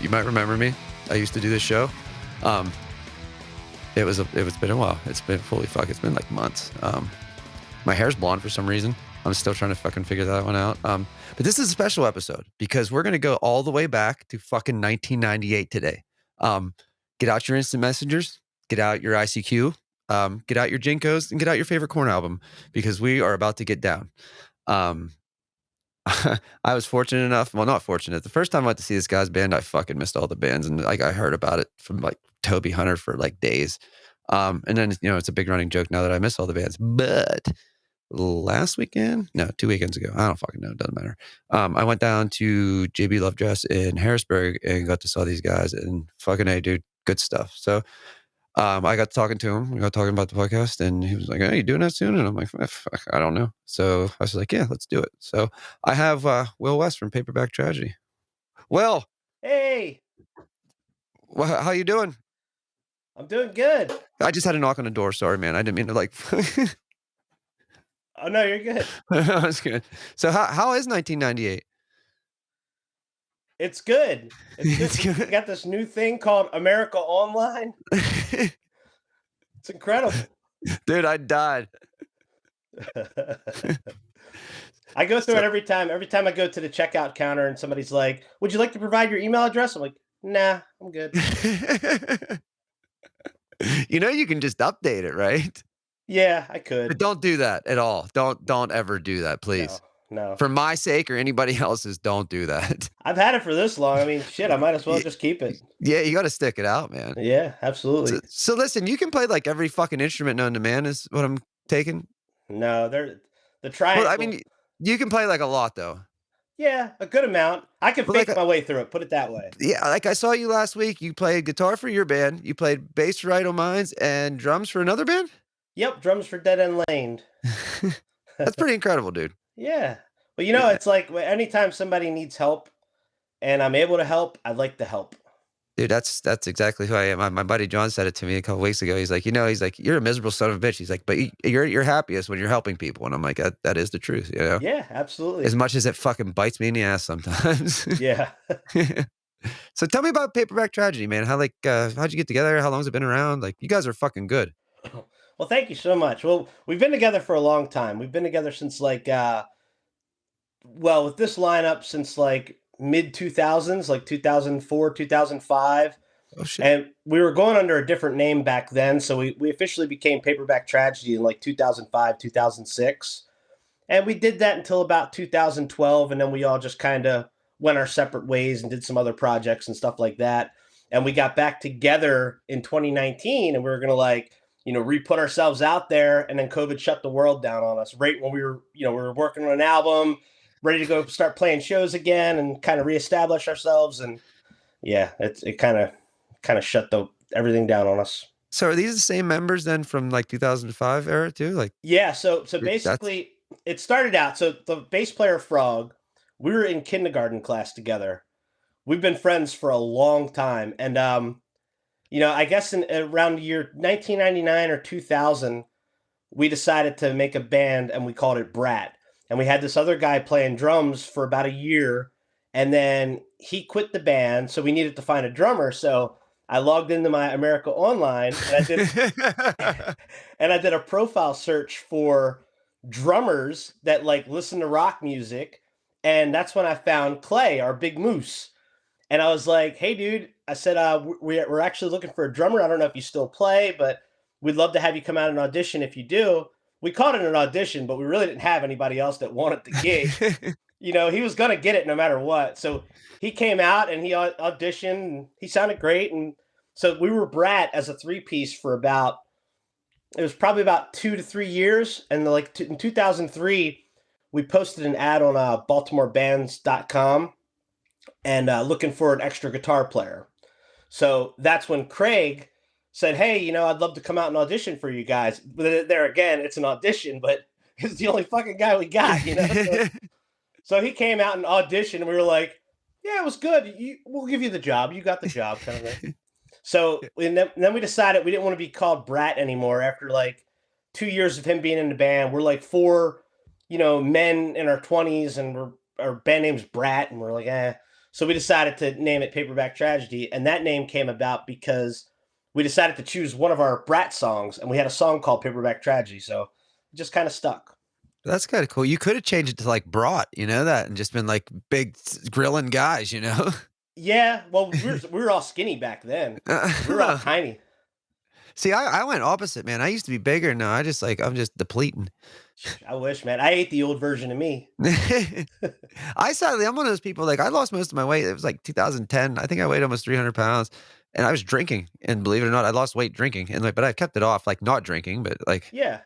You might remember me. I used to do this show. It's been a while. It's been it's been like months. My hair's blonde for some reason. I'm still trying to fucking figure that one out. But this is a special episode because we're gonna go all the way back to fucking 1998 today. Get out your instant messengers, get out your ICQ, get out your Jinkos, and get out your favorite Korn album because we are about to get down. I was fortunate enough, well, not fortunate. The first time I went to see this guy's band, I fucking missed all the bands, and like I heard about it from like Toby Hunter for like days. And then it's a big running joke now that I miss all the bands. But last weekend, no, 2 weekends ago, I don't fucking know, it doesn't matter. I went down to JB Lovedress in Harrisburg and got to saw these guys, and fucking A, dude, good stuff. So I got talking to him. We got talking about the podcast, and he was like, "Hey, you doing that soon?" And I'm like, "Fuck, I don't know." So I was like, "Yeah, let's do it." So I have Will West from Paperback Tragedy. Will, hey, how you doing? I'm doing good. I just had a knock on the door. Sorry, man. I didn't mean to like. Oh no, you're good. That's good. So how is 1998? It's good. It's good. We got this new thing called America Online. It's incredible. Dude, I died. I go through it every time. Every time I go to the checkout counter and somebody's like, "Would you like to provide your email address?" I'm like, "Nah, I'm good." You can just update it, right? Yeah, I could. But don't do that at all. Don't ever do that, please. No. For my sake or anybody else's, don't do that. I've had it for this long. I mean, shit, I might as well just keep it. Yeah, you got to stick it out, man. Yeah, absolutely. So listen, you can play like every fucking instrument known to man is what I'm taking. No, they're the triangle. Well, I mean, you can play like a lot though. Yeah, a good amount. I can fake my way through it. Put it that way. Yeah, like I saw you last week. You played guitar for your band. You played bass for Idle Minds and drums for another band? Yep, drums for Dead End Lane. That's pretty incredible, dude. Yeah. Well, it's like anytime somebody needs help and I'm able to help, I'd like to help. Dude, that's exactly who I am. My buddy John said it to me a couple weeks ago. He's like, you're a miserable son of a bitch. He's like, but you're happiest when you're helping people. And I'm like, that is the truth, Yeah, absolutely. As much as it fucking bites me in the ass sometimes. Yeah. So tell me about Paperback Tragedy, man. How'd you get together? How long's it been around? Like, you guys are fucking good. Well, thank you so much. Well, we've been together for a long time. We've been together since with this lineup since like mid 2000s, like 2004, 2005. Oh shit. And we were going under a different name back then. So we officially became Paperback Tragedy in like 2005, 2006. And we did that until about 2012. And then we all just kind of went our separate ways and did some other projects and stuff like that. And we got back together in 2019 and we were going to re-put ourselves out there. And then COVID shut the world down on us right when we were working on an album, ready to go start playing shows again and kind of reestablish ourselves. And yeah, it kind of shut everything down on us. So are these the same members then from like 2005 era too? Like, yeah. So basically it started out. So the bass player Frog, we were in kindergarten class together. We've been friends for a long time. And, I guess around the year 1999 or 2000, we decided to make a band and we called it Brat. And we had this other guy playing drums for about a year. And then he quit the band. So we needed to find a drummer. So I logged into my America Online and I did a profile search for drummers that like listen to rock music. And that's when I found Clay, our big moose. And I was like, "Hey, dude," I said, we're actually looking for a drummer. I don't know if you still play, but we'd love to have you come out and audition if you do. We called it an audition, but we really didn't have anybody else that wanted the gig. He was going to get it no matter what. So he came out and he auditioned and he sounded great. And so we were Brat as a 3-piece for it was probably about 2 to 3 years. And in 2003, we posted an ad on BaltimoreBands.com and looking for an extra guitar player. So that's when Craig said, "Hey, I'd love to come out and audition for you guys." But there again, it's an audition, but it's the only fucking guy we got, So he came out and auditioned, and we were like, "Yeah, it was good. We'll give you the job. You got the job," kind of thing. So then we decided we didn't want to be called Brat anymore after like 2 years of him being in the band. We're like 4, men in our 20s, and our band name's Brat, and we're like, eh. So we decided to name it Paperback Tragedy, and that name came about because we decided to choose one of our Brat songs, and we had a song called Paperback Tragedy, so it just kind of stuck. That's kinda cool. You coulda changed it to, like, brat, you know that, and just been, like, big grilling guys, you know? Yeah, well, we were all skinny back then. We were all tiny. See, I went opposite, man. I used to be bigger, now I'm just depleting. I wish, man. I ate the old version of me. I'm one of those people, like, I lost most of my weight, it was, like, 2010, I think I weighed almost 300 pounds, and I was drinking, and believe it or not, I lost weight drinking, and, like but I've kept it off, like, not drinking, but, like, Yeah.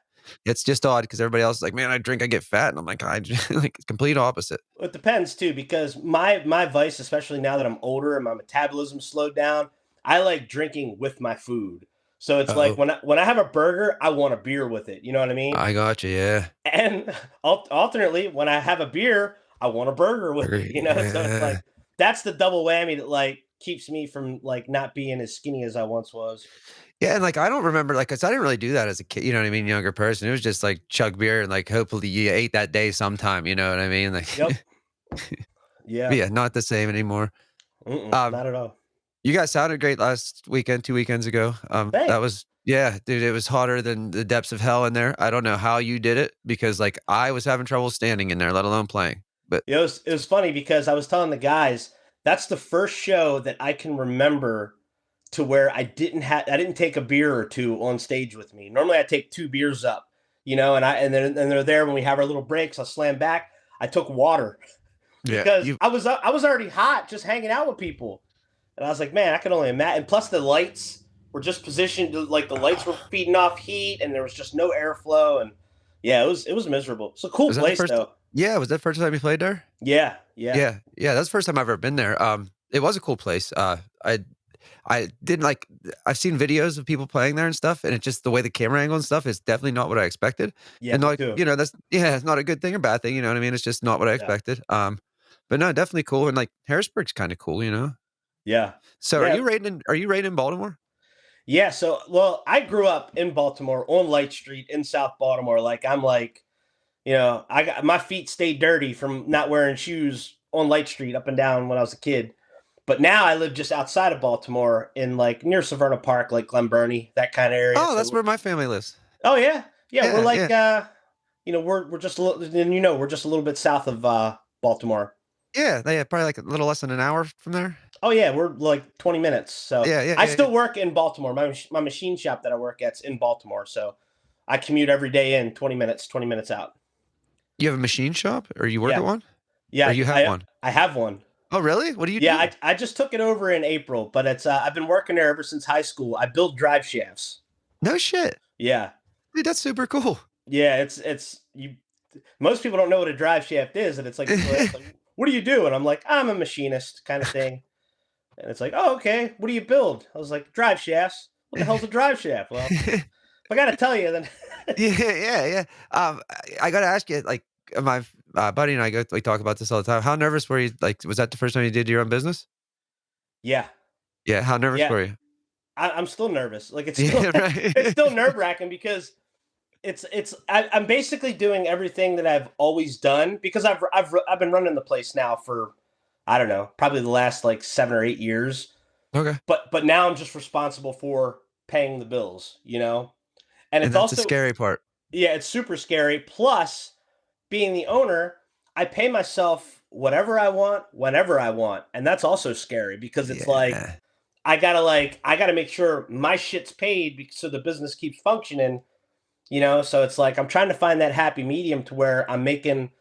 it's just odd because everybody else is like, "Man, I drink, I get fat," and I'm like, "I just" like, complete opposite. It depends too, because my vice, especially now that I'm older and my metabolism slowed down, I like drinking with my food. So it's like Oh, when I have a burger, I want a beer with it. You know what I mean? I got you, yeah. And alternately, when I have a beer, I want a burger with it. Agree, You know, so it's yeah. like that's the double whammy that like keeps me from like not being as skinny as I once was. Yeah, and, like, I don't remember, like 'cause I didn't really do that as a kid, you know what I mean, younger person, it was just, like, chug beer and, like, hopefully you ate that day sometime, you know what I mean, like Yep. but Yeah. yeah, not the same anymore. Um, Not at all. you guys sounded great last weekend, 2 weekends ago, that Thanks. was yeah, dude, it was hotter than the depths of hell in there, I don't know how you did it because, like, I was having trouble standing in there, let alone playing, but It was funny because I was telling the guys that's the first show that I can remember to where I didn't take a beer or two on stage with me. Normally I take two beers up, you know, and they're there when we have our little breaks. I slam back. I took water yeah, because you I was already hot just hanging out with people, and I was like, man, I can only imagine. And plus the lights were just positioned like the lights were feeding off heat, and there was just no airflow, and yeah, it was miserable. It's a cool was that the place first though. yeah, was that the first time you played there? Yeah, yeah, Yeah, yeah, that's the first time I've ever been there, it was a cool place, I didn't like I've seen videos of people playing there and stuff, and it's just the way the camera angle and stuff is definitely not what I expected, yeah, and, me like, too. you know, that's yeah, it's not a good thing or bad thing, you know what I mean? It's just not what I Yeah, expected, but no, definitely cool, and, like, Harrisburg's kinda cool, you know? yeah, So, yeah. are you raised in Baltimore? Yeah, so well, I grew up in Baltimore on Light Street in South Baltimore. Like I'm like, you know, I got my feet stayed dirty from not wearing shoes on Light Street up and down when I was a kid. But now I live just outside of Baltimore in like near Severna Park, like Glen Burnie, that kind of area. Oh, that's So where my family lives. oh yeah. Yeah, we're Yeah, like yeah. you know, we're just a little and you know, we're just a little bit south of Baltimore. Yeah, they probably, like, a little less than an hour from there? Oh yeah, we're like 20 minutes. So Yeah, yeah, I yeah, yeah. still work in Baltimore. My machine shop that I work at's in Baltimore. So I commute every day in 20 minutes, 20 minutes out. You have a machine shop, or you work at Yeah. one? Or Yeah, you have I one? I have one. Oh, really? What do you Yeah, do? I just took it over in April, but it's I've been working there ever since high school. I build drive shafts. No shit. Yeah. Dude, that's super cool. Yeah, it's you most people don't know what a drive shaft is, and it's like people ask like, "What do you do?" And I'm like, "I'm a machinist," kind of thing. And it's like, "Oh, okay. What do you build?" I was like, "Drive shafts." What the hell's a drive shaft? Well, if I got to tell you, then Yeah, yeah, yeah. I gotta ask you, like, my buddy and I we talk about this all the time. How nervous were you? Like, was that the first time you did your own business? yeah, Yeah, how nervous yeah. were you? I'm still nervous. Like it's still Yeah, it's right. still nerve wracking because I'm basically doing everything that I've always done because I've been running the place now for I don't know probably the last like 7 or 8 years. Okay, But now I'm just responsible for paying the bills, you know, and and it's that's the also scary part. yeah it's super scary. Plus being the owner, I pay myself whatever I want whenever I want, and that's also scary because it's like Yeah. I gotta make sure my shit's paid so the business keeps functioning, you know. So it's like I'm trying to find that happy medium to where I'm making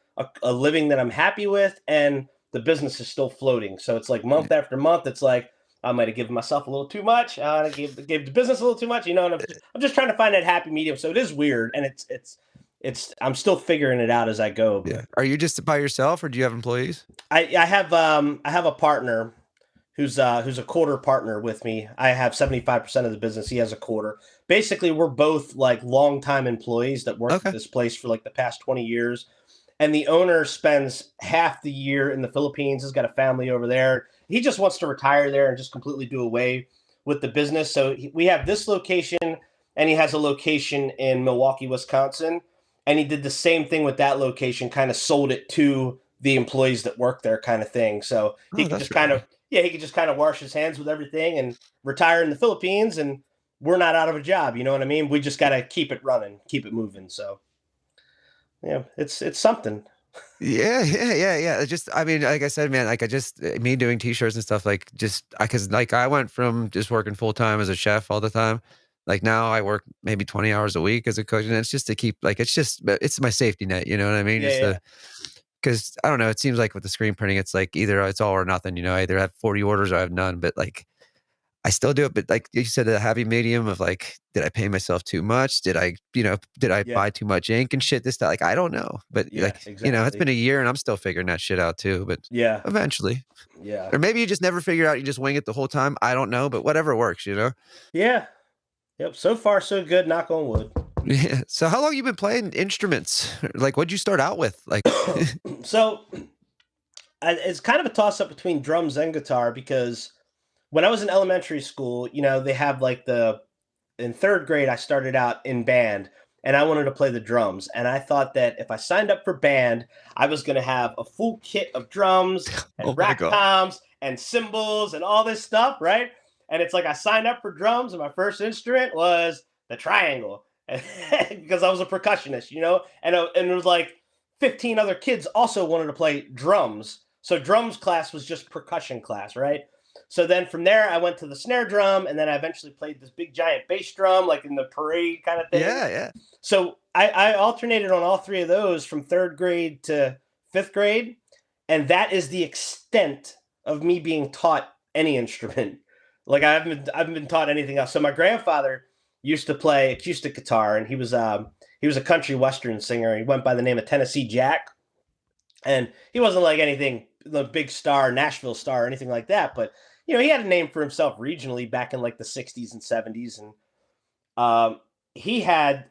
a living that I'm happy with, and the business is still floating. So it's like month after month, it's like I might have given myself a little too much. I gave the business a little too much, you know. And I'm just trying to find that happy medium. So it is weird, and it's I'm still figuring it out as I go. Yeah. But Are you just by yourself, or do you have employees? I have a partner who's a quarter partner with me. I have 75% of the business. He has a quarter. Basically, we're both like longtime employees that worked at Okay. this place for like the past 20 years. And the owner spends half the year in the Philippines. He's got a family over there. He just wants to retire there and just completely do away with the business. So we have this location, and he has a location in Milwaukee, Wisconsin. And he did the same thing with that location, kind of sold it to the employees that work there, kind of thing. So he Oh, could that's just really kind of, cool. yeah, he could just kind of wash his hands with everything and retire in the Philippines, and we're not out of a job. You know what I mean? We just got to keep it running, keep it moving. So yeah, it's something. Yeah, yeah, yeah, yeah. Just, I mean, like I said, man, like I just, me doing t-shirts and stuff, like just, cause like I went from just working full time as a chef all the time. Like now I work maybe 20 hours a week as a coach. And it's just to keep, like, it's just, it's my safety net. You know what I mean? Yeah, Just yeah, cause I don't know. It seems like with the screen printing, it's like either it's all or nothing, you know, I either have 40 orders or I have none, but like, I still do it, but like you said, a happy medium of like, did I pay myself too much? Did I, did I yeah, buy too much ink and shit? This, that, like, I don't know. But yeah, like, it's exactly. been a year and I'm still figuring that shit out too. But Yeah, eventually, yeah, or maybe you just never figure out, you just wing it the whole time. I don't know, but whatever works. yeah. Yep. So far, so good. Knock on wood. Yeah. So how long you been playing instruments? Like, what'd you start out with? Like, So it's kind of a toss up between drums and guitar, because when I was in elementary school, they have like the in third grade, I started out in band and I wanted to play the drums. And I thought that if I signed up for band, I was going to have a full kit of drums and oh my rack God. toms and cymbals and all this stuff, right? And it's like I signed up for drums, and my first instrument was the triangle because I was a percussionist, and it was like 15 other kids also wanted to play drums. So drums class was just percussion class, right? So then from there, I went to the snare drum, and then I eventually played this big giant bass drum, like in the parade kind of thing. Yeah. Yeah. So I alternated on all three of those from third grade to fifth grade, and that is the extent of me being taught any instrument. Like I haven't been taught anything else. So my grandfather used to play acoustic guitar, and he was a country western singer. He went by the name of Tennessee Jack, and he wasn't like anything the big star, Nashville star, or anything like that. But he had a name for himself regionally back in like the '60s and '70s, and he had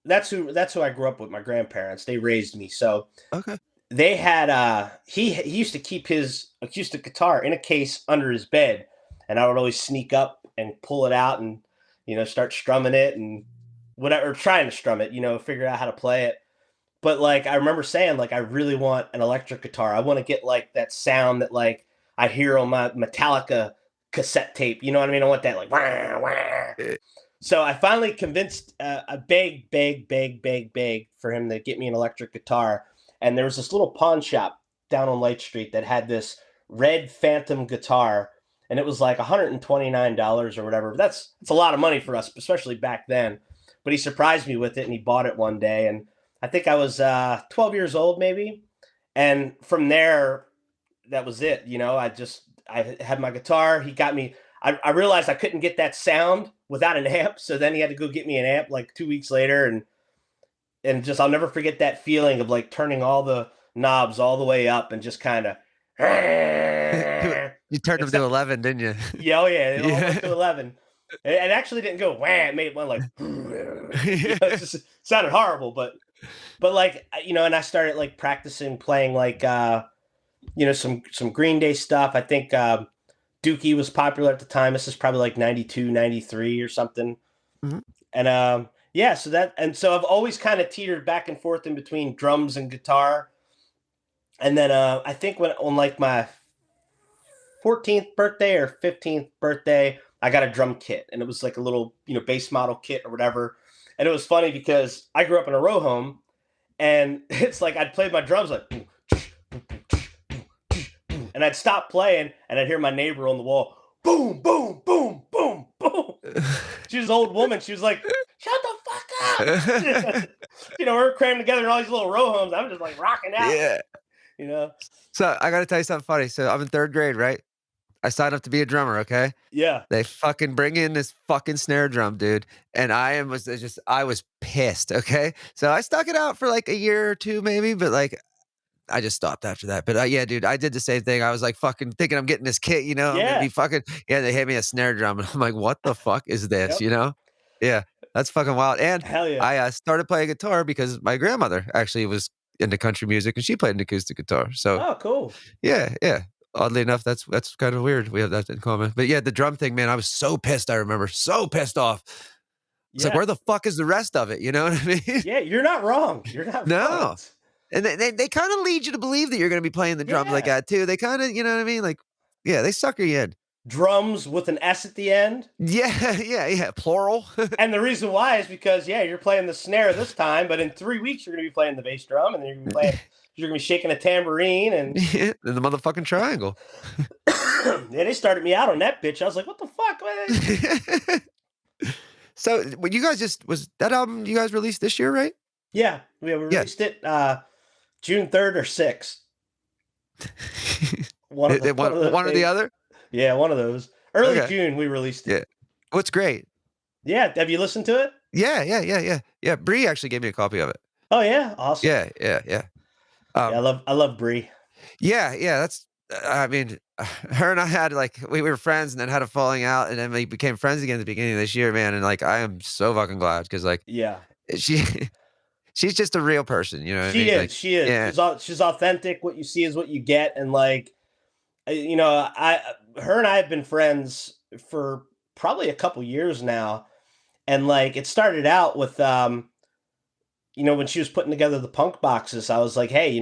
that's who I grew up with. My grandparents, they raised me, so Okay. they had he used to keep his acoustic guitar in a case under his bed, and I would always sneak up and pull it out and start strumming it and whatever, trying to strum it, figure out how to play it. But like I remember saying, like, I really want an electric guitar. I want to get like that sound that like I hear on my Metallica cassette tape. You know what I mean? I want that like wah, wah. Eh, So I finally convinced, I begged for him to get me an electric guitar. And there was this little pawn shop down on Light Street that had this red Phantom guitar, and it was like $129 or whatever. But that's a lot of money for us, especially back then. But he surprised me with it, and he bought it one day, and I think I was 12 years old maybe. And from there, that was it. I had my guitar. He got me. I realized I couldn't get that sound without an amp, so then he had to go get me an amp like 2 weeks later, and just I'll never forget that feeling of like turning all the knobs all the way up and just kind of. you turned them to Except, 11, didn't you? yeah, oh yeah, it all went Yeah. to 11. It actually didn't go wham. It made one like, Yeah. it just sounded horrible, but like and I started like practicing playing like some Green Day stuff. I think Dookie was popular at the time. This is probably like 92, 93 or something. Mhm. And yeah, so I've always kind of teetered back and forth in between drums and guitar. And then I think when on like my 14th birthday or 15th birthday, I got a drum kit, and it was like a little, base model kit or whatever. And it was funny because I grew up in a row home, and it's like I'd play my drums like, and I'd stop playing, and I'd hear my neighbor on the wall, boom, boom, boom, boom, boom. She was an old woman. She was like, shut the fuck up. We're crammed together in all these little row homes. I'm just like rocking out, Yeah. you know? So I gotta tell you something funny. So I'm in third grade, right? I signed up to be a drummer, okay? Yeah. They fucking bring in this fucking snare drum, dude, and I was pissed, okay? So I stuck it out for like a year or two maybe, but like I just stopped after that. But yeah, dude, I did the same thing. I was like fucking thinking I'm getting this kit, I'm gonna Yeah. be fucking yeah. They hit me a snare drum, and I'm like, what the fuck is this? Yep. Yeah, that's fucking wild. And Hell yeah. I started playing guitar because my grandmother actually was into country music, and she played an acoustic guitar. So Oh, cool. yeah, yeah. Oddly enough, that's kind of weird. We have that in common. But yeah, the drum thing, man, I was so pissed. I remember so pissed off. It's like, Yeah. where the fuck is the rest of it? You know what I mean? Yeah. You're not wrong. You're not wrong. No. And they kind of lead you to believe that you're going to be playing the drums like Yeah. that too. They kind of, you know what I mean? Like, yeah, they sucker you in. Drums with an S at the end. Yeah, yeah. Plural. And the reason why is because, yeah, you're playing the snare this time, but in 3 weeks you're going to be playing the bass drum, and then you're going to be shaking a tambourine, and Yeah, and the motherfucking triangle. yeah, they started me out on that bitch. I was like, what the fuck? So, when you guys was that album you guys released this year, right? Yeah, we Yeah. released it June 3rd or 6th. One of One or the other? Yeah, one of those. Early Okay. June we released it. Yeah. What's great? Yeah, have you listened to it? Yeah. Bree actually gave me a copy of it. Oh yeah, awesome. Yeah. Yeah, I love Bree. Yeah, that's I mean, her and I had, like we were friends and then had a falling out, and then we became friends again at the beginning of this year, man, and, like, I am so fucking glad because like, Yeah. she she's just a real person, you know what I She mean? is. Like, She is. yeah. She's authentic. What you see is what you get, and like, her and I have been friends for probably a couple years now, and like, it started out with when she was putting together the punk boxes. I was like, hey,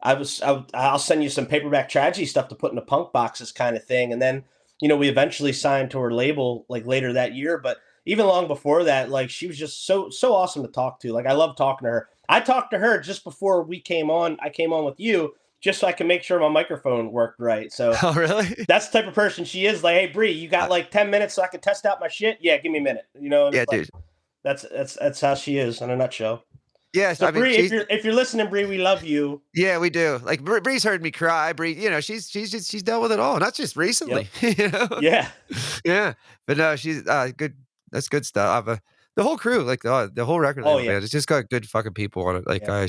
I'll send you some Paperback Tragedy stuff to put in the punk boxes, kind of thing, and then we eventually signed to her label like later that year, but. Even long before that, like she was just so awesome to talk to. Like I love talking to her. I talked to her just before we came on. I came on with you just so I can make sure my microphone worked right. So Oh, really? that's the type of person she is. Like, hey Bree, you got like 10 minutes so I can test out my shit? Yeah, give me a minute. And Yeah, it's like dude. that's how she is in a nutshell. Yes, So I mean, Bree, if you're listening, Bree, we love you. yeah, we do. Like, Bree's heard me cry. Bree, she's dealt with it all, not just recently, Yep. Yeah. Yeah, but no, she's, good that's good stuff. The whole crew, like, the whole record Oh label, yeah. man, it's just got good fucking people on it. Like, Yeah.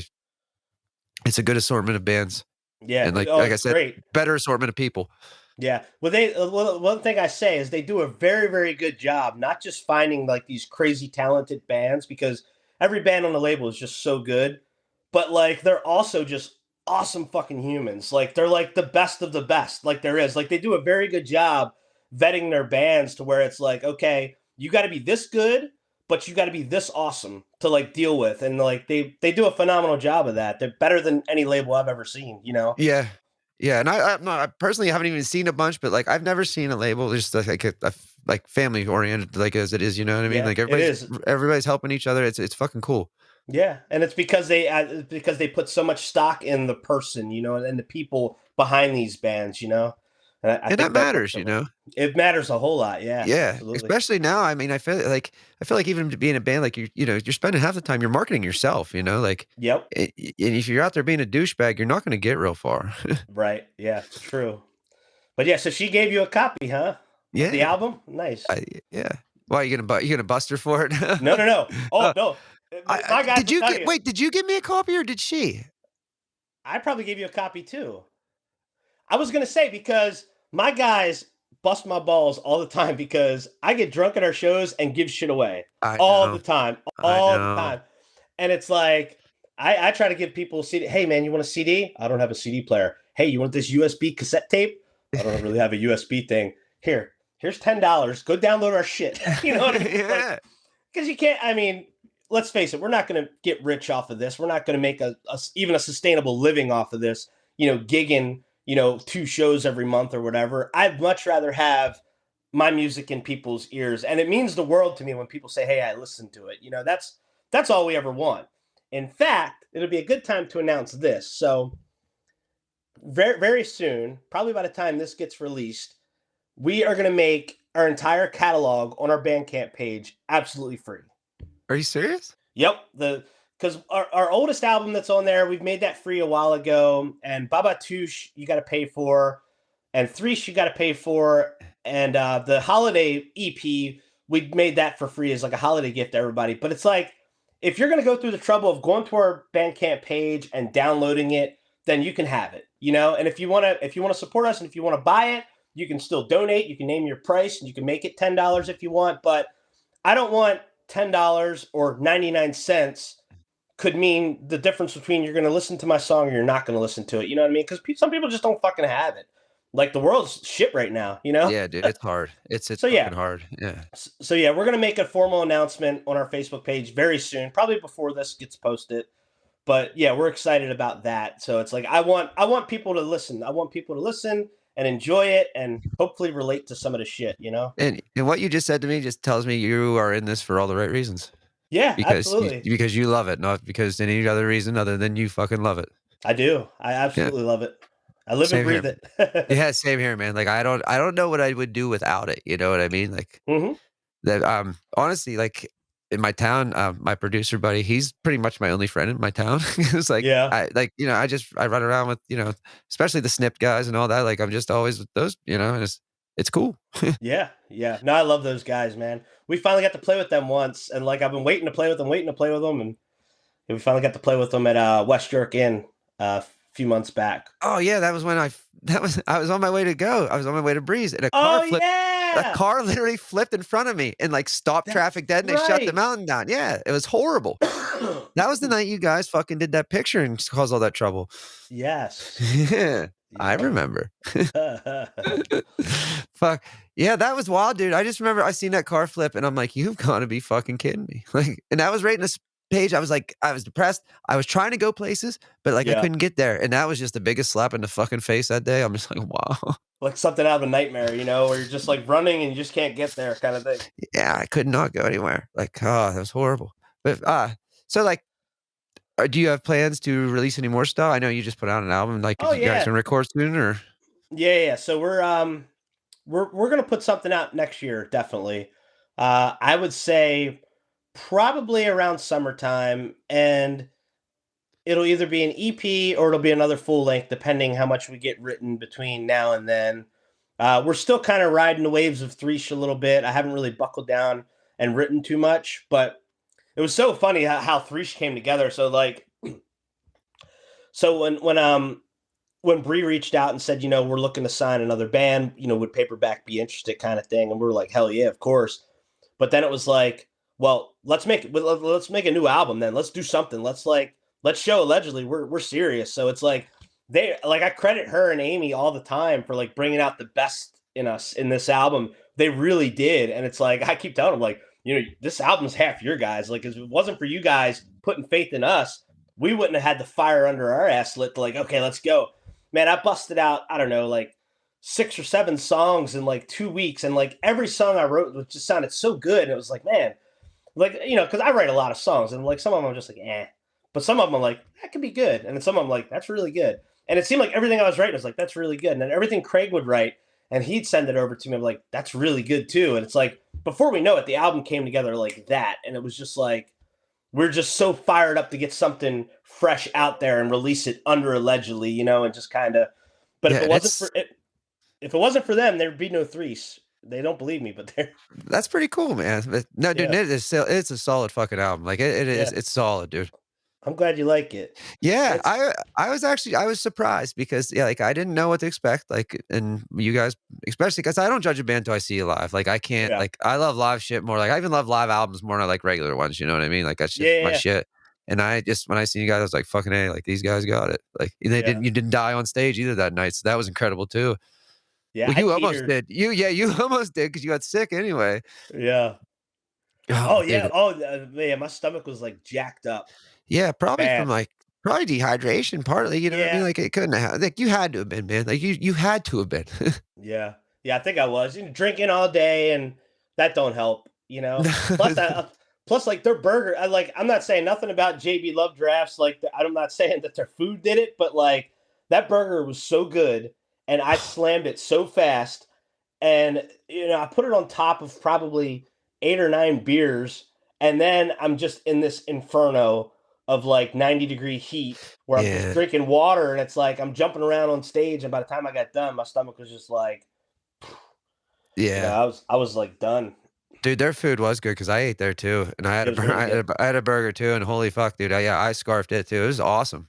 it's a good assortment of bands, Yeah. and Oh, like I it's said, great. better assortment of people. Yeah. Well, one thing I say is they do a very, very good job, not just finding like these crazy talented bands, because every band on the label is just so good, but like they're also just awesome fucking humans. Like they're like the best of the best, like there is. Like they do a very good job vetting their bands to where it's like, okay, you got to be this good, but you got to be this awesome to like deal with, and like they do a phenomenal job of that. They're better than any label I've ever seen. Yeah. Yeah, and I personally haven't even seen a bunch, but, like, I've never seen a label just like like family oriented, like, as it is, you know what I mean? Yeah, Like, it is. everybody's helping each other. It's fucking cool. Yeah, and it's because they put so much stock in the person, and the people behind these bands. And I And that think that's what matters, you know? it matters a whole lot. Yeah, Yeah, absolutely. especially now. I mean, I feel like even to be in a band, like you're spending half the time you're marketing yourself. Like, Yep. and if you're out there being a douchebag, you're not going to get real far. Right. Yeah, it's true. But yeah, so she gave you a copy, huh? Of the Yeah, album? Nice. yeah. Why you gonna bust her for it? No, no, no. Oh Uh, no. My guys did will you tell get? you. Wait, did you give me a copy or did she? I probably gave you a copy too. I was gonna say because my guys bust my balls all the time because I get drunk at our shows and give shit away I all the know, time, I all the know. time, and it's like I try to give people a CD. Hey man, you want a CD? I don't have a CD player. Hey, you want this USB cassette tape? I don't really have a USB thing. Here's $10. Go download our shit. You know what I mean? Like, Yeah, because you can't. I mean, let's face it. We're not going to get rich off of this. We're not going to make even a sustainable living off of this. Gigging 2 shows every month or whatever. I'd much rather have my music in people's ears, and it means the world to me when people say, "Hey, I listened to it." That's all we ever want. In fact, it'll be a good time to announce this. So very very soon, probably by the time this gets released, we are going to make our entire catalog on our Bandcamp page absolutely free. are you serious? Yep, because our oldest album that's on there, we've made that free a while ago, and Baba Touche you got to pay for, and Threesh you got to pay for, and the holiday EP we made that for free as like a holiday gift to everybody. But it's like if you're gonna go through the trouble of going to our Bandcamp page and downloading it, then you can have it. And if you wanna support us and if you want to buy it, you can still donate. You can name your price and you can make it $10 if you want, but I don't want $10 or 99 cents could mean the difference between you're going to listen to my song or you're not going to listen to it. You know what I mean? Because some people just don't fucking have it. Like the world's shit right now. Yeah, dude, it's hard. It's So yeah, fucking hard. Yeah. we're going to make a formal announcement on our Facebook page very soon, probably before this gets posted. But yeah, we're excited about that. So it's like I want people to listen. I want people to listen and enjoy it and hopefully relate to some of the shit, you know? And what you just said to me just tells me you are in this for all the right reasons. Yeah, Because absolutely. you love it, not because any other reason other than you fucking love it. I do. I Yeah, absolutely love it. I live and same here. breathe it. Yeah, same here, man. Like, I don't know what I would do without it, you know what I mean? Like, Mhm. that, honestly, like, in my town, my producer buddy, he's pretty much my only friend in my town. It's like, Yeah. I run around with, especially the Snip guys and all that, like, I'm just always with those, and it's cool. Yeah, yeah. No, I love those guys, man. We finally got to play with them once, and like I've been waiting to play with them, and we finally got to play with them at West York Inn a few months back. Oh, yeah, that was when I was on my way to go. I was on my way to Breeze, and Oh a yeah, car literally flipped in front of me and, like, stopped that's traffic dead, and they shut the right. mountain down. Yeah, it was horrible. That was the night you guys fucking did that picture and caused all that trouble. Yes. Yeah, I Yep. remember. Fuck. Yeah, that was wild, dude. I just remember I seen that car flip, and I'm like, "You've gotta be fucking kidding me." Like, and that was right in this page. I was like, I was depressed. I was trying to go places, but, like, I Yeah, couldn't get there, and that was just the biggest slap in the fucking face that day. I'm just like, "Wow." like something out of a nightmare, you know, where you're just like running and you just can't get there, kind of thing. Yeah, I could not go anywhere. Like, oh, that was horrible. But, so, like, do you have plans to release any more stuff? I know you just put out an album, like, Oh is you guys yeah, gonna record soon or yeah, yeah. So we're gonna put something out next year, definitely. I would say probably around summertime, and it'll either be an EP or it'll be another full length, depending how much we get written between now and then. We're still kind of riding the waves of Threesh a little bit. I haven't really buckled down and written too much, but it was so funny how Threesh came together. So like, so when Bree reached out and said, we're looking to sign another band, would Paperback be interested, kind of thing, and we were like, hell yeah, of course. But then it was like, well, let's make a new album then. Let's do something. Let's show allegedly we're serious. So it's like I credit her and Amy all the time for like bringing out the best in us in this album. They really did, and it's like I keep telling them like, this album's half your guys. Like, if it wasn't for you guys putting faith in us, we wouldn't have had the fire under our ass lit to like, okay, let's go. Man, I busted out, I don't know, like 6 or 7 songs in like 2 weeks, and like every song I wrote just sounded so good. And it was like, man, like, because I write a lot of songs, and like some of them I'm just like, eh. But some of them I'm like, that could be good. And then some of them like, that's really good. And it seemed like everything I was writing was like, that's really good. And then everything Craig would write and he'd send it over to me, I'm like, that's really good too. And it's like, before we know it, the album came together like that. And it was just like, we're just so fired up to get something fresh out there and release it under allegedly, and just kind of. But yeah, if it wasn't for them, there'd be no Threes. They don't believe me, but they're that's pretty cool, man. But no, dude, yeah, it's a solid fucking album. Like, it is, yeah. it's solid, dude. I'm glad you like it. Yeah, It's I was surprised because, yeah, like, I didn't know what to expect, like, and you guys especially because I don't judge a band till I see you live, like, I can't, yeah, like, I love live shit more, like, I even love live albums more than I like regular ones, you know what I mean? Like, that's yeah, just yeah, my yeah. shit, and I just when I seen you guys, I was like, "Fucking A, like, these guys got it." Like, and Yeah. you didn't die on stage either that night, so that was incredible too. Yeah, Well, I you almost teetered. did. You almost did because you got sick anyway. Yeah. Oh, Oh yeah. dude. Oh yeah. My stomach was like jacked up Yeah, probably from, bad. like probably dehydration partly, you know what I mean? Yeah. Like, it couldn't have like, you had to have been, man, like, you had to have been. Yeah. Yeah. I think I was drinking all day, and that don't help. Plus, plus like their burger. I'm not saying nothing about JB Love Drafts. Like I'm not saying that their food did it, but like that burger was so good, and I slammed it so fast, and I put it on top of probably 8 or 9 beers, and then I'm just in this inferno of like 90-degree heat where I'm just Yeah, drinking water, and it's like I'm jumping around on stage, and by the time I got done, my stomach was just like, yeah. I was like done. Dude, their food was good because I ate there too, and I had It a was really good. I had a burger too, and holy fuck, dude, I scarfed it too, it was awesome.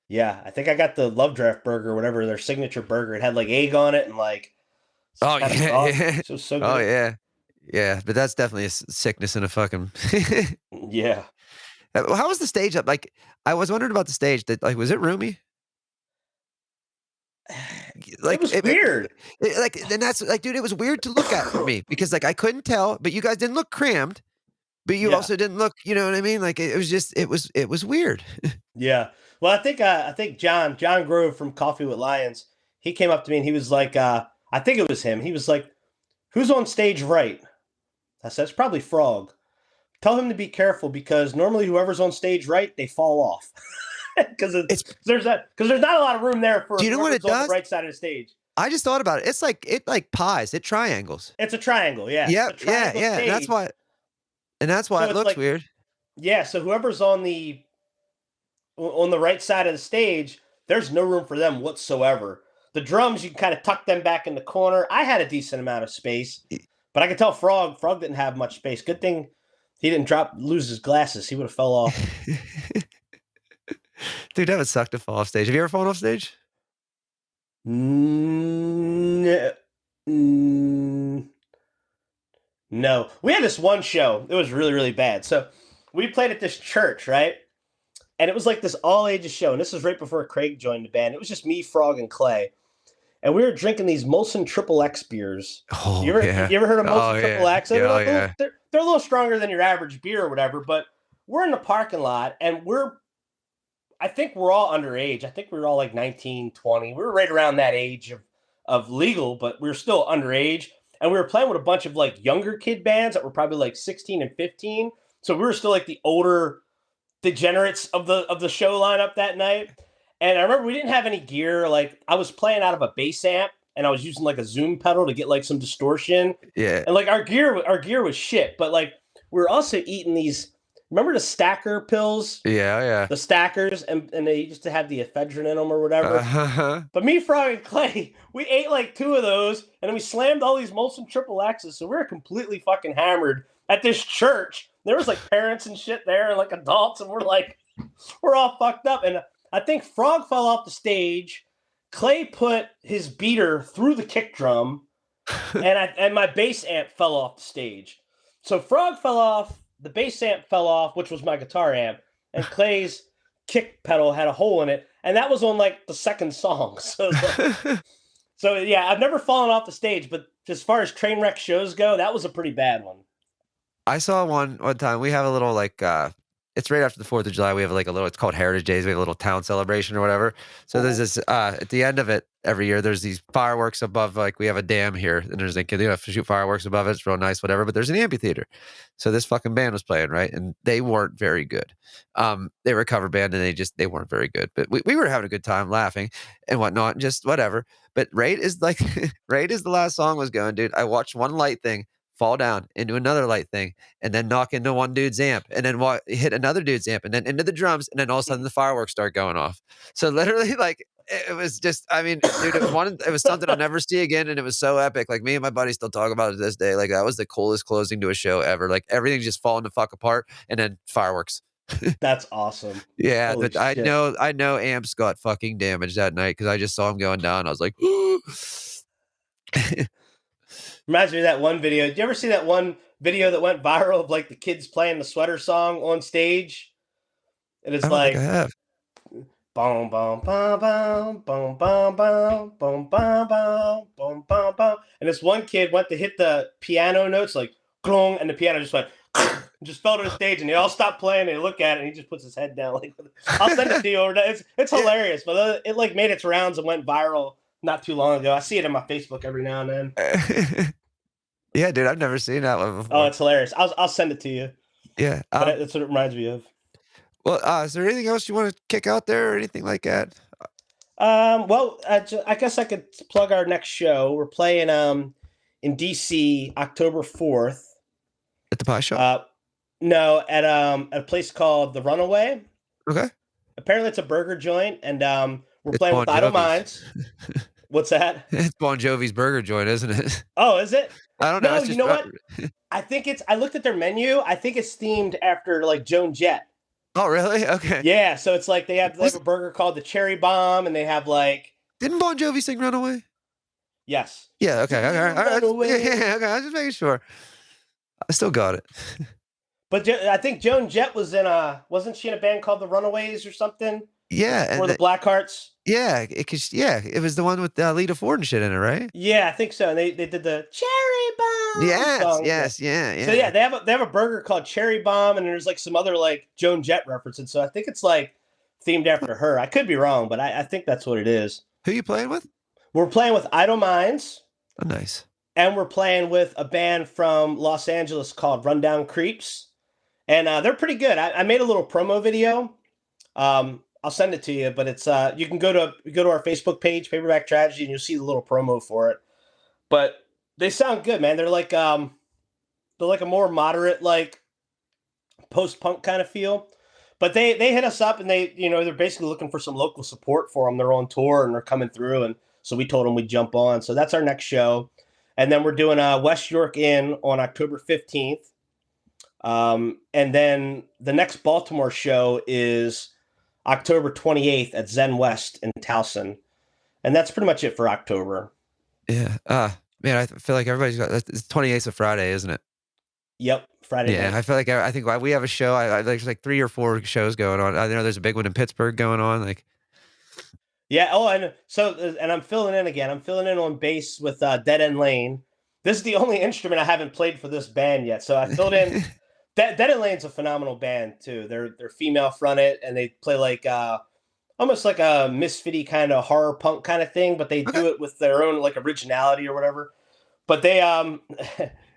Yeah, I think I got the Love Draft burger, whatever their signature burger. It had like egg on it and like some Oh, kind of yeah, sauce. yeah. It was so Oh, good. yeah. Yeah, but that's definitely a sickness in a fucking Yeah, How was the stage up? Like, I was wondering about the stage that, like, was it roomy? it Like, was weird. like, then that's like, dude, it was weird to look at for me because, like, I couldn't tell, but you guys didn't look crammed, but you Yeah, also didn't look, you know what I mean? Like, it was just, it was weird. Yeah. Well, I think John Grove from Coffee with Lions, he came up to me and he was like, I think it was him. He was like, "Who's on stage right?" I said, "It's probably Frog. Tell him to be careful because normally whoever's on stage right, they fall off because It's there's not a lot of room there for Do you know what whoever's it on the does? right side of the stage. I just thought about it. It's like pies. It triangles. It's a triangle, yeah. It's a Yep. Yeah. triangle Yeah. stage. And that's why So it it's looks like, weird. yeah, so whoever's on the right side of the stage, there's no room for them whatsoever. The drums, you can kind of tuck them back in the corner. I had a decent amount of space, but I could tell Frog didn't have much space. Good thing he didn't lose his glasses. He would have fell off. Dude, that would suck to fall off stage. Have you ever fallen off stage? Mm, mm, no. We had this one show. It was really, really bad. So we played at this church, right? And it was like this all ages show. And this was right before Craig joined the band. It was just me, Frog, and Clay. And we were drinking these Molson Triple X beers. Oh yeah. You ever heard of Oh Molson Triple yeah. X? Yeah. Oh yeah. They're a little stronger than your average beer or whatever, but we're in the parking lot and I think we're all underage. I think we were all like 19, 20. We were right around that age of legal, but we were still underage. And we were playing with a bunch of like younger kid bands that were probably like 16 and 15. So we were still like the older degenerates of the show lineup that night. And I remember we didn't have any gear. Like I was playing out of a bass amp and I was using like a zoom pedal to get like some distortion. Yeah. And like our gear was shit, but like we were also eating these, remember the stacker pills? Yeah. Yeah. The stackers, and they used to have the ephedrine in them or whatever. Uh-huh. But me, Frog, and Clay, we ate like 2 of those, and then we slammed all these Molson Triple X's. So we were completely fucking hammered at this church. There was like parents and shit there, and like adults, and we're all fucked up. And I think Frog fell off the stage. Clay put his beater through the kick drum, and my bass amp fell off the stage. So Frog fell off. The bass amp fell off, which was my guitar amp, and Clay's kick pedal had a hole in it, and that was on like the second song. So yeah, I've never fallen off the stage, but as far as train wreck shows go, that was a pretty bad one. I saw one time. We have a little like it's right after the 4th of July. We have like a little, it's called Heritage Days. We have a little town celebration or whatever. So there's this at the end of it every year, there's these fireworks above, like we have a dam here and there's like, you have to shoot fireworks above it. It's real nice, whatever. But there's an amphitheater. So this fucking band was playing, right? And they weren't very good. They were a cover band and they weren't very good. But we were having a good time laughing and whatnot, just whatever. But Raid is like, Raid is the last song was going, dude. I watched one light thing fall down into another light thing and then knock into one dude's amp and then hit another dude's amp and then into the drums and then all of a sudden the fireworks start going off. So literally like it was just, I mean, dude, it was something I'll never see again and it was so epic. Like me and my buddies still talk about it to this day. Like that was the coolest closing to a show ever. Like everything's just falling the fuck apart and then fireworks. That's awesome. Yeah, Holy but I shit. know amps got fucking damaged that night because I just saw him going down. I was like, Reminds me of that one video. Did you ever see that one video that went viral of like the kids playing the sweater song on stage? And it's I don't think like I have. boom boom boom boom boom boom boom boom boom boom boom boom boom. And this one kid went to hit the piano notes like clong, and the piano just went just fell to the stage, and they all stopped playing. They look at it, and he just puts his head down. Like, I'll send it to you. It's hilarious, but it like made its rounds and went viral not too long ago. I see it on my Facebook every now and then. Yeah, dude, I've never seen that one before. Oh, it's hilarious. I'll send it to you. Yeah, But that's what it reminds me of. well, is there anything else you want to kick out there or anything like that? Well, I guess I could plug our next show. We're playing in DC October 4th. At the pie shop? No, at a place called The Runaway. Okay. Apparently, it's a burger joint, and we're It's playing Bon with Idle Jovi's. Minds. What's that? It's Bon Jovi's burger joint, isn't it? Oh, is it? I don't know. No, it's you just know what? I think I looked at their menu. I think it's themed after like Joan Jett. Oh, really? Okay. Yeah, so it's like they have a burger called the Cherry Bomb, and they have like. Didn't Bon Jovi sing "Runaway"? Yes. Yeah. Okay. All right. Runaway. Yeah. Okay. I was just making sure. I still got it. But I think Joan Jett was wasn't she in a band called the Runaways or something? Yeah. Or the Blackhearts? Yeah. It was the one with Lita Ford and shit in it, right? Yeah, I think so. And they did the Cherry Bomb. Yes. song. Yes. Yeah. So yeah, they have a burger called Cherry Bomb, and there's like some other like Joan Jett references. So I think it's like themed after her. I could be wrong, but I think that's what it is. Who you playing with? We're playing with Idle Minds, Oh, nice. and we're playing with a band from Los Angeles called Rundown Creeps, and they're pretty good. I made a little promo video. I'll send it to you, but it's you can go to our Facebook page, Paperback Tragedy, and you'll see the little promo for it. But they sound good, man. They're like a more moderate, like post-punk kind of feel. But they hit us up, and they're basically looking for some local support for them. They're on tour and they're coming through, and so we told them we'd jump on. So that's our next show, and then we're doing West York Inn on October 15th, and then the next Baltimore show is October 28th at Zen West in Towson, and that's pretty much it for October. Yeah. Man, I feel like everybody's got it's 28th of Friday, isn't it? Yep, Friday Yeah, night. I feel like I think we have a show. There's like 3 or 4 shows going on. I know there's a big one in Pittsburgh going on. Like, Yeah. Oh, and I'm filling in again. I'm filling in on bass with Dead End Lane. This is the only instrument I haven't played for this band yet. So I filled in. Dead End Lane's a phenomenal band too. They're female fronted, and they play like almost like a misfitty kind of horror punk kind of thing, but they do it with their own like originality or whatever. But they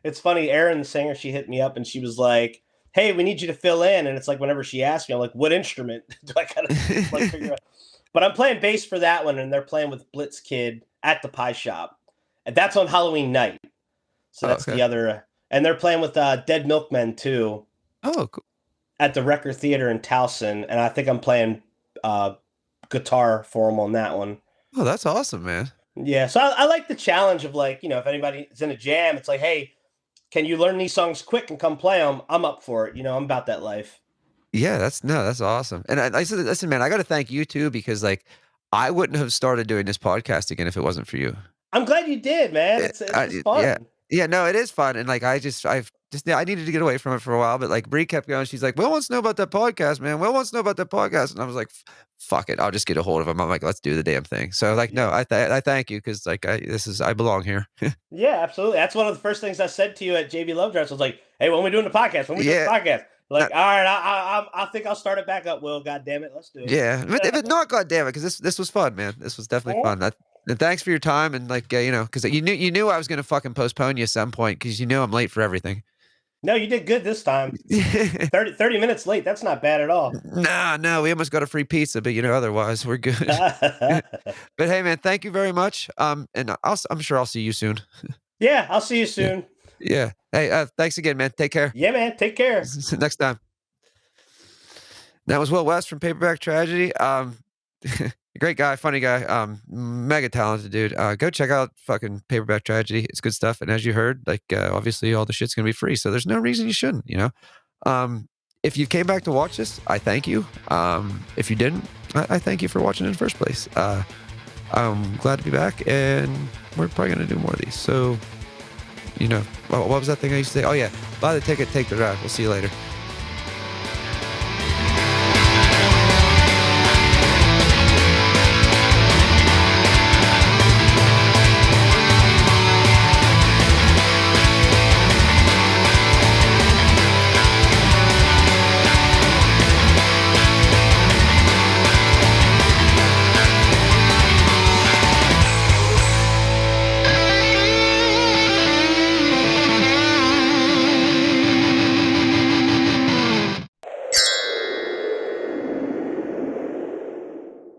it's funny, Erin, the singer, she hit me up and she was like, "Hey, we need you to fill in." And it's like whenever she asks me, I'm like, "What instrument do I kind of like figure out?" But I'm playing bass for that one, and they're playing with Blitz Kid at the Pie Shop, and that's on Halloween night. So that's the other, and they're playing with Dead Milkmen too. Oh, cool. At the Record Theater in Towson, and I think I'm playing guitar for them on that one. Oh, that's awesome, man. Yeah, so I like the challenge of like, if anybody's in a jam, it's like, hey, can you learn these songs quick and come play them? I'm up for it. I'm about that life. Yeah, that's awesome. And I said, listen, man, I got to thank you too, because like I wouldn't have started doing this podcast again if it wasn't for you. I'm glad you did, man. It's fun. Yeah, no, it is fun. And like, I needed to get away from it for a while, but like Bree kept going. She's like, "Will wants to know about that podcast, man. Will wants to know about that podcast." And I was like, "Fuck it, I'll just get a hold of him." I'm like, "Let's do the damn thing." So like, no, I thank you, because like I belong here. Yeah, absolutely. That's one of the first things I said to you at JV Love Dress. I was like, "Hey, when we doing the podcast? When we doing the podcast?" Like, all right, I think I'll start it back up. Will, God damn it, let's do it. Yeah, but not, God damn it, because this was fun, man. This was definitely fun. And thanks for your time, and like because you knew I was gonna fucking postpone you at some point, because I'm late for everything. No, you did good this time. 30 minutes late. That's not bad at all. No, we almost got a free pizza, but otherwise we're good. But hey, man, thank you very much. And I'm sure I'll see you soon. Yeah, I'll see you soon. Yeah. Hey, thanks again, man. Take care. Yeah, man. Take care. Next time. That was Will West from Paperback Tragedy. Great guy, funny guy, mega talented dude. Go check out fucking Paperback Tragedy. It's good stuff. And as you heard, like obviously all the shit's gonna be free, so there's no reason you shouldn't. If you came back to watch this, I thank you. If you didn't, I thank you for watching in the first place. I'm glad to be back, and we're probably gonna do more of these. So, what was that thing I used to say? Oh yeah, buy the ticket, take the ride. We'll see you later.